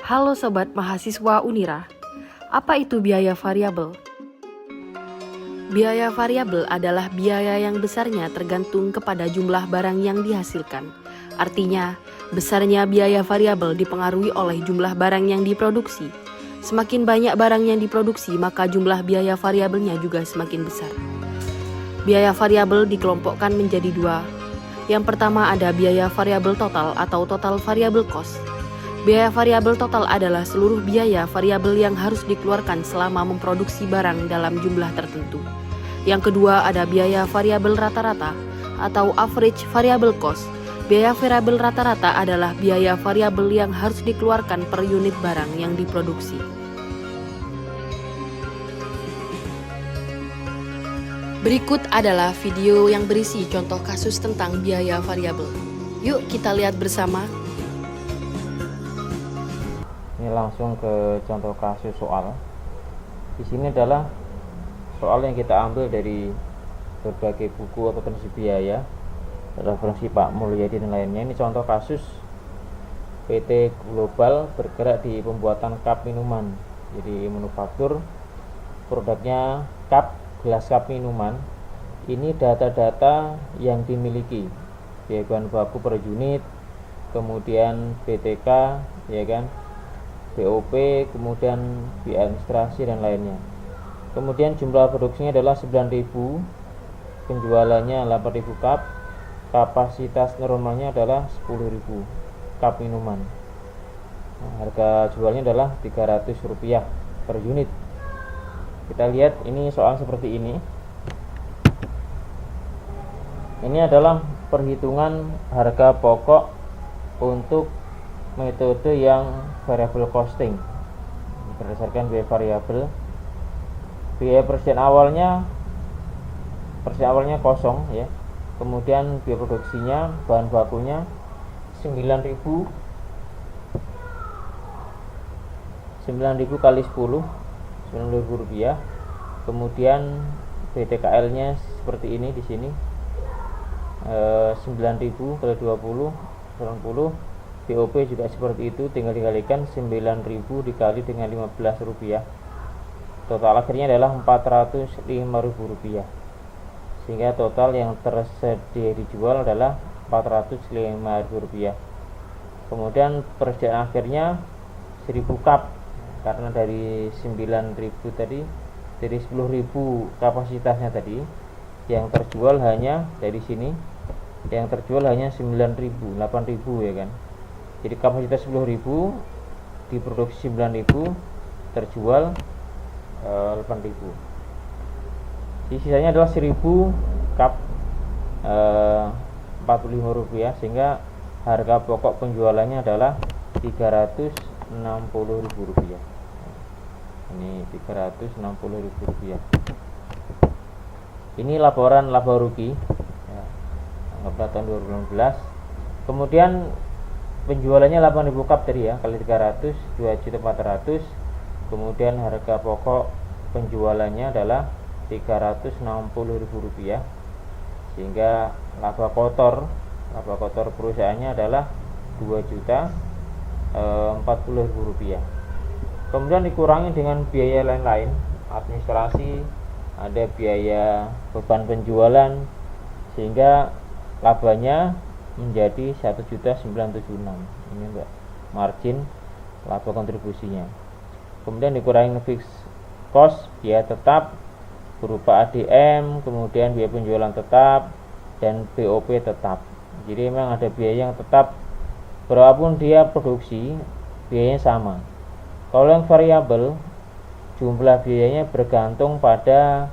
Halo Sobat Mahasiswa Unira, apa itu biaya variabel? Biaya variabel adalah biaya yang besarnya tergantung kepada jumlah barang yang dihasilkan. Artinya, besarnya biaya variabel dipengaruhi oleh jumlah barang yang diproduksi. Semakin banyak barang yang diproduksi, maka jumlah biaya variabelnya juga semakin besar. Biaya variabel dikelompokkan menjadi dua. Yang pertama ada biaya variabel total atau total variable cost. Biaya variabel total adalah seluruh biaya variabel yang harus dikeluarkan selama memproduksi barang dalam jumlah tertentu. Yang kedua ada biaya variabel rata-rata atau average variable cost. Biaya variabel rata-rata adalah biaya variabel yang harus dikeluarkan per unit barang yang diproduksi. Berikut adalah video yang berisi contoh kasus tentang biaya variabel. Yuk kita lihat bersama. Ini langsung ke contoh kasus soal. Di sini adalah soal yang kita ambil dari berbagai buku atau prinsip biaya, referensi Pak Mulyadi dan lainnya. Ini contoh kasus PT Global bergerak di pembuatan cup minuman. Jadi manufaktur produknya gelas cup minuman. Ini data-data yang dimiliki, biaya bahan baku per unit, kemudian BTK, ya kan, BOP, kemudian biaya administrasi dan lainnya. Kemudian jumlah produksinya adalah 9.000, penjualannya 8.000 cup, kapasitas normalnya adalah 10.000 cup minuman. Harga jualnya adalah Rp300 per unit. Kita lihat ini soal seperti ini. Ini adalah perhitungan harga pokok untuk metode yang variable costing berdasarkan biaya variabel. Biaya persen awalnya kosong ya. Kemudian biaya produksinya, bahan bakunya 9.000 kali 10 Rp9.000. Kemudian BTKL nya seperti ini di sini, 9.000 kali 20 90. BOP juga seperti itu, tinggal dikalikan 9.000 dikali dengan Rp15. Total akhirnya adalah Rp405.000. Sehingga total yang tersedia dijual adalah Rp405.000. Kemudian persediaan akhirnya 1.000 cup, karena dari 9.000 tadi, dari 10.000 kapasitasnya tadi, yang terjual hanya dari sini, yang terjual hanya 9.000, 8.000 ya kan. Jadi kapasitas 10.000 diproduksi 9.000, terjual 8.000. Jadi sisanya adalah 1.000 cup, Rp45, sehingga harga pokok penjualannya adalah Rp360.000. Ini Rp360.000. Ini laporan laba rugi ya, anggaplah tahun 2016. Kemudian penjualannya 8.000 cup tadi ya, kali 300 2.400.000. Kemudian harga pokok penjualannya adalah Rp360.000, sehingga laba kotor perusahaannya adalah Rp2.040.000. Kemudian dikurangi dengan biaya lain-lain, administrasi, ada biaya beban penjualan, sehingga labanya menjadi 1.976. Ini Mbak, margin laba kontribusinya. Kemudian dikurangi fixed cost, biaya tetap berupa ADM, kemudian biaya penjualan tetap, dan BOP tetap. Jadi memang ada biaya yang tetap, berapapun dia produksi biayanya sama. Kalau yang variabel, jumlah biayanya bergantung pada